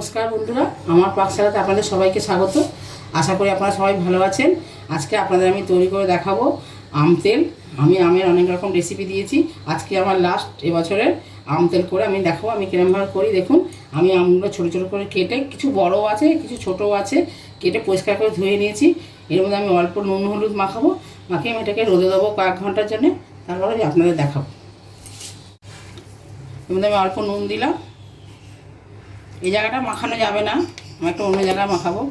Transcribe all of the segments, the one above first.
নমস্কার বন্ধুরা, আমার পাকশালাতে আপনাদের সবাইকে স্বাগত। আশা করি আপনারা সবাই ভালো আছেন। আজকে আপনাদের আমি তৈরি করে দেখাবো আম তেল। আমি আমের অনেক রকম রেসিপি দিয়েছি, আজকে আমার লাস্ট এবছরের আম তেল করে আমি দেখাবো আমি কিরমভাবে করি। দেখুন, আমি আমগুলো ছোটো ছোটো করে কেটে, কিছু বড়ও আছে কিছু ছোটও আছে, কেটে পরিষ্কার করে ধুয়ে নিয়েছি। এর মধ্যে আমি অল্প নুন হলুদ মাখাবো, মাখিয়ে আমি এটাকে রোদে দেবো কয়েক ঘন্টার জন্য, তারপরে আমি আপনাদের দেখাবো। এর মধ্যে আমি অল্প নুন দিলাম। এই জায়গাটা মাখানো যাবে না, আমি একটা অন্য জায়গায় মাখাবো।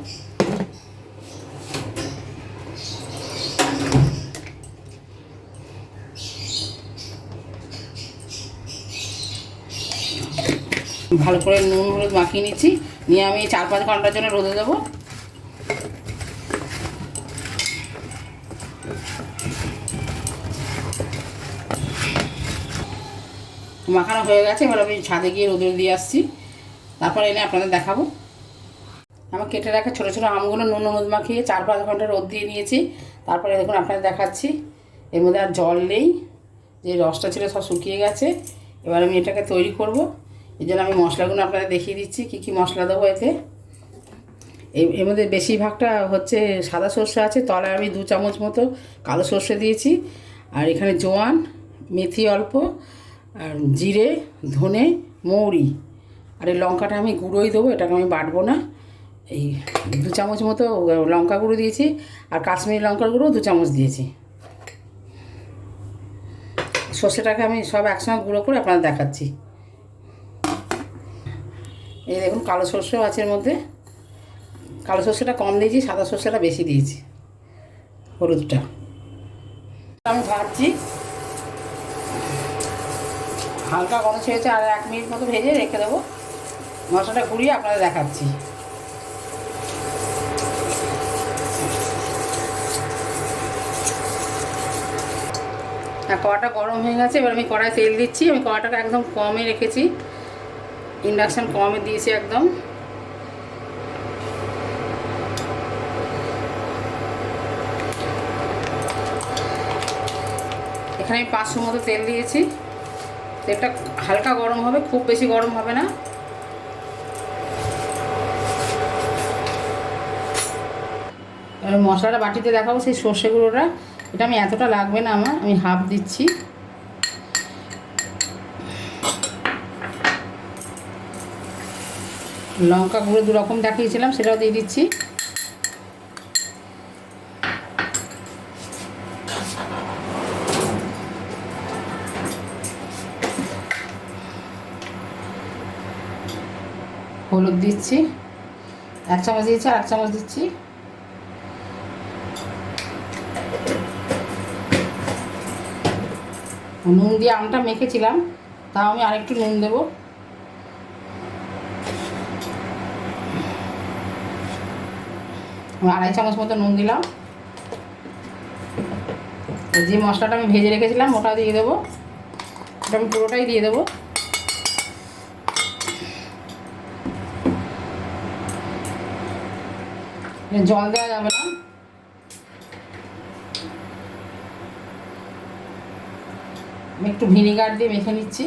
ভালো করে নুন হলুদ মাখিয়ে নিচ্ছি, নিয়ে আমি 4-5 ঘন্টার জন্য রোদে দেবো। মাখানো হয়ে গেছে, এবার আমি ছাদে গিয়ে রোদে দিয়ে আসছি, তারপর এনে আপনাদের দেখাবো। আমার কেটে রাখা ছোটো ছোটো আমগুলো নুন হলুদ মাখিয়ে 4-5 ঘন্টা রোদ দিয়ে নিয়েছি। তারপরে দেখুন আপনাদের দেখাচ্ছি, এর মধ্যে আর জল নেই, যে রসটা ছিল সব শুকিয়ে গেছে। এবার আমি এটাকে তৈরি করব, এই জন্য আমি মশলাগুলো আপনাদের দেখিয়ে দিচ্ছি কী কী মশলা দেবো এতে। এর মধ্যে বেশিরভাগটা হচ্ছে সাদা সর্ষে আছে, তলায় আমি 2 চামচ মতো কালো সর্ষে দিয়েছি, আর এখানে জোয়ান, মেথি অল্প, আর জিরে, ধনে, মৌরি, আর এই লঙ্কাটা আমি গুঁড়োই দেবো, এটাকে আমি বাটবো না। এই 2 চামচ মতো লঙ্কা গুঁড়ো দিয়েছি, আর কাশ্মীরি লঙ্কার গুঁড়ো 2 চামচ দিয়েছি। সর্ষেটাকে আমি সব একসঙ্গে গুঁড়ো করে আপনাদের দেখাচ্ছি। এই দেখুন কালো সর্ষেও আছে এর মধ্যে, কালো সর্ষেটা কম দিয়েছি, সাদা সর্ষেটা বেশি দিয়েছি, হলুদটা আমি ভাজছি। হালকা গরম ছেড়েছে, আর 1 মিনিট মতো ভেজে রেখে দেবো। মশলাটা ঘুরিয়ে আপনাদের দেখাচ্ছি। কড়াটা গরম হয়ে গেছে, এবার আমি কড়ায় তেল দিচ্ছি। আমি কড়াটাকে একদম কমে রেখেছি, ইন্ডাকশান কমে দিয়েছি একদম। এখানে আমি 500 মতো তেল দিয়েছি। তেলটা হালকা গরম হবে, খুব বেশি গরম হবে না। এবার মশলাটা বাটিতে দেখাবো, সেই সর্ষে গুঁড়োটা, এটা আমি এতটা লাগবে না আমার, আমি হাফ দিচ্ছি। লঙ্কা গুঁড়ো 2 রকম দেখিয়েছিলাম, সেটাও দিয়ে দিচ্ছি। হলুদ দিচ্ছি 1 চামচ দিয়েছি, আর 1 চামচ দিচ্ছি। নুন দিয়ে আমটা মেখেছিলাম, তাও আমি আরেকটু নুন দেবো। আমি 2.5 চামচ মতো নুন দিলাম। যে মশলাটা আমি ভেজে রেখেছিলাম ওটা দিয়ে দেবো, ওটা আমি পুরোটাই দিয়ে দেবো। জল দেওয়া যাবে না। আমি একটু ভিনেগার দিয়ে মেখে নিচ্ছি।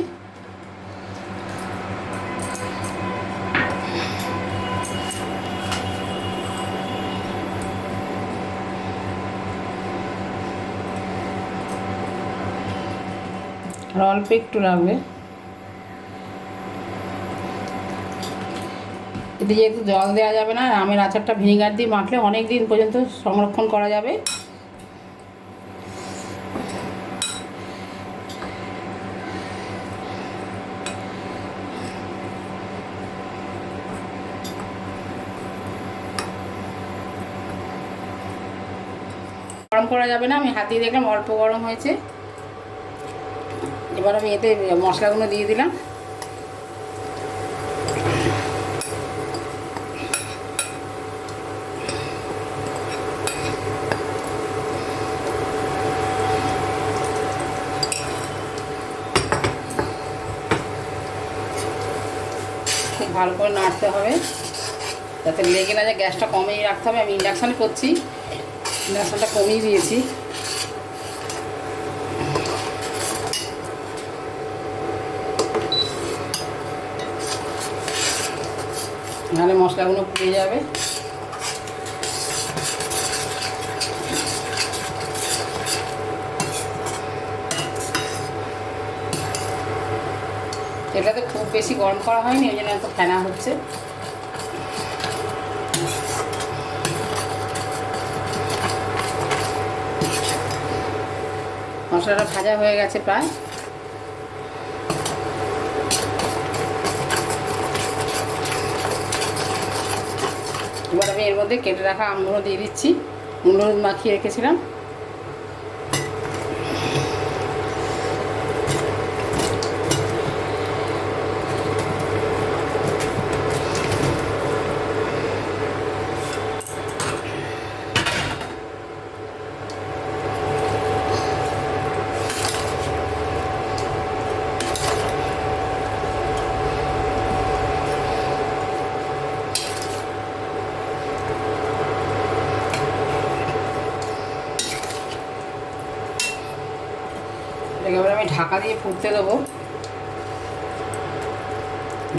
আর অল্প একটু লাগবে, এতে যেহেতু জল দেওয়া যাবে না, আমের আচারটা ভিনেগার দিয়ে মাখলে অনেক দিন পর্যন্ত সংরক্ষণ করা যাবে। গরম করা যাবে না, আমি হাত দিয়ে দেখলাম অল্প গরম হয়েছে। এবার আমি এতে মশলাগুলো দিয়ে দিলাম। খুব ভালো করে নাড়তে হবে যাতে লেগে না যায়, গ্যাসটা কমিয়ে রাখতে হবে। আমি ইন্ডাকশানে করছি, ইন্ডাকশানটা কমিয়ে দিয়েছি। নাহলে মশলাগুলো পুড়ে যাবে। এটাতে খুব বেশি গরম করা হয়নি, ওই জন্য এত ফেনা হচ্ছে। মশলাটা ভাজা হয়ে গেছে প্রায়। এবার আমি এর মধ্যে কেটে রাখা আমগুলো দিয়ে দিচ্ছি, নুন হলুদ মাখিয়ে রেখেছিলাম। এবার আমি ঢাকা দিয়ে ফুটতে দেবো।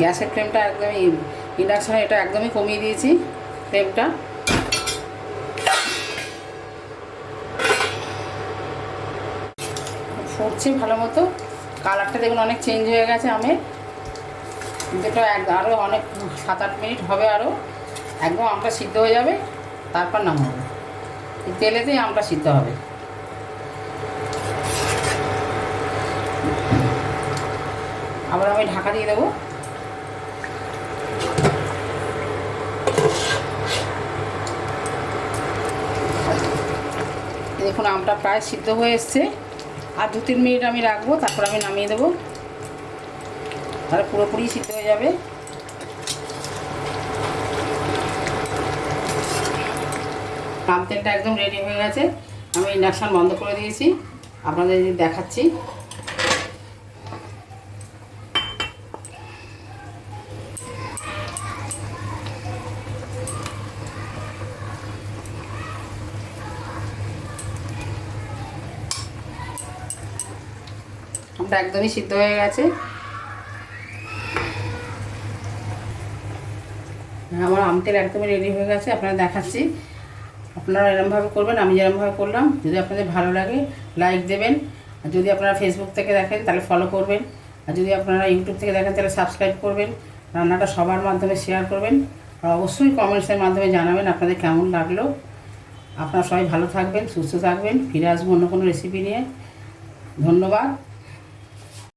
গ্যাসের ফ্লেমটা একদমই, ইন্ডাকশানে এটা একদমই কমিয়ে দিয়েছি ফ্লেমটা। ফুটছে ভালো মতো, কালারটা দেখুন অনেক চেঞ্জ হয়ে গেছে আমের। যেটা আরও অনেক 7-8 মিনিট হবে, আরও একদম আমটা সিদ্ধ হয়ে যাবে, তারপর নামাবো। এই তেলেতেই আমটা সিদ্ধ হবে। আবার আমি ঢাকা দিয়ে দেবো। দেখুন আমটা প্রায় সিদ্ধ হয়ে এসছে, আর 2-3 মিনিট আমি রাখবো, তারপর আমি নামিয়ে দেবো, তাহলে পুরোপুরি সিদ্ধ হয়ে যাবে। আম তেলটা একদম রেডি হয়ে গেছে, আমি ইন্ডাকশান বন্ধ করে দিয়েছি, আপনাদের দেখাচ্ছি। আমটা একদমই সিদ্ধ হয়ে গেছে। আমার আম তেল একদমই রেডি হয়ে গেছে, আপনারা দেখাচ্ছি। আপনারা এরকমভাবে করবেন, আমি যেরকমভাবে করলাম। যদি আপনাদের ভালো লাগে লাইক দেবেন, আর যদি আপনারা ফেসবুক থেকে দেখেন তাহলে ফলো করবেন, আর যদি আপনারা ইউটিউব থেকে দেখেন তাহলে সাবস্ক্রাইব করবেন। রান্নাটা সবার মাধ্যমে শেয়ার করবেন, আর অবশ্যই কমেন্টসের মাধ্যমে জানাবেন আপনাদের কেমন লাগলো। আপনারা সবাই ভালো থাকবেন, সুস্থ থাকবেন। ফিরে আসবো অন্য কোনো রেসিপি নিয়ে। ধন্যবাদ।